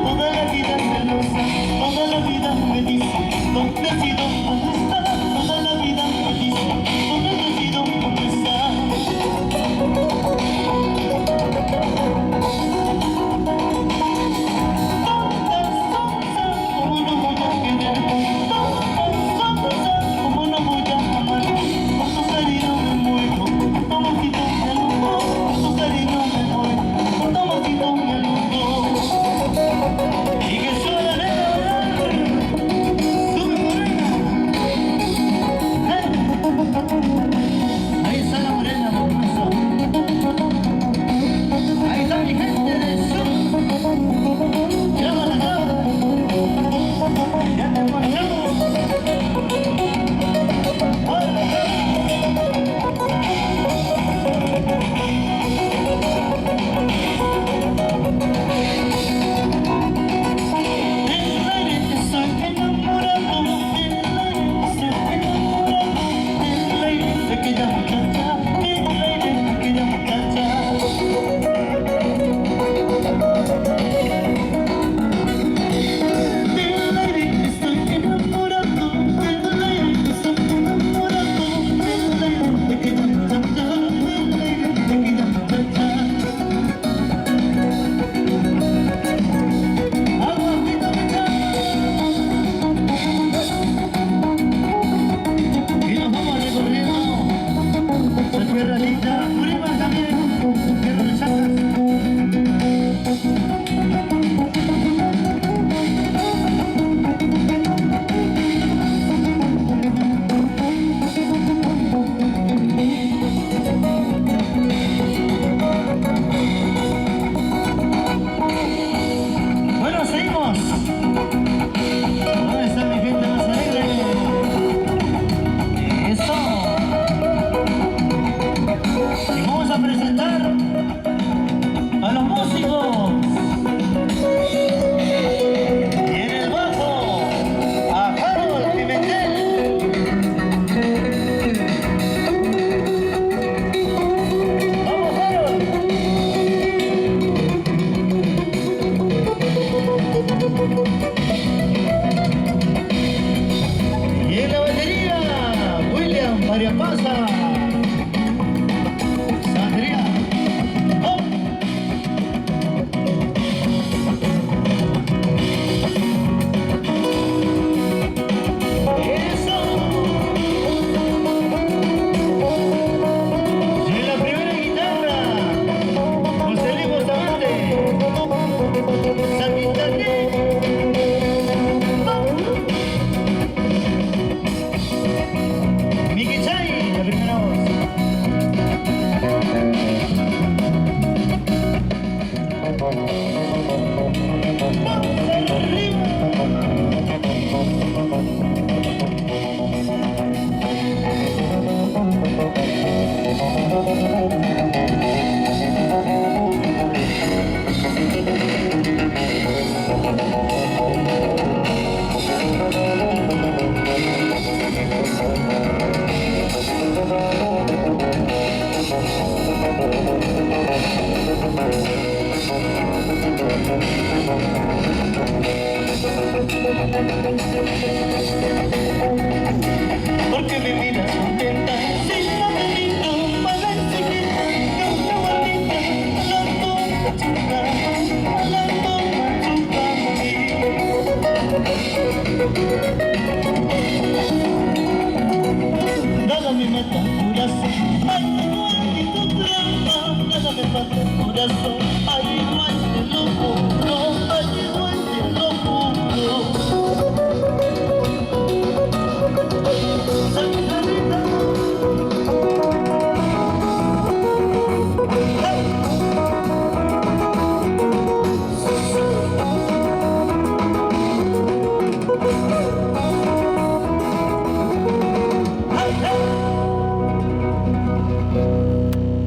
Toda la vida celosa, toda la vida me dice dónde has ido, dónde estás. Toda la vida me dice dónde has ido, dónde estás. ¿Cómo no voy a querer? ¿Cómo no voy a amar? Por tu cariño me muero, por tu mojito me alumbro, por tu cariño me muero, por tu mojito me alumbro. Y que suena nena, sube morena. Ahí está la morena, hermoso. Ahí está mi gente de sur. Llámala, llámala. Ya te marchamos. Bueno, seguimos. ¿Dónde está mi gente más alegre? Eso. Y vamos a presentar a los músicos. Y en el bajo, a Harold Pimentel. ¡Vamos, Harold! Y en la batería, William Mariapasa. Sandría. ¡Oh! ¡Eso! Y en la primera guitarra, José Luis Bustamante. Sanguinante. Miki Chay, la primera voz. ¡Vamos arriba! Porque me miras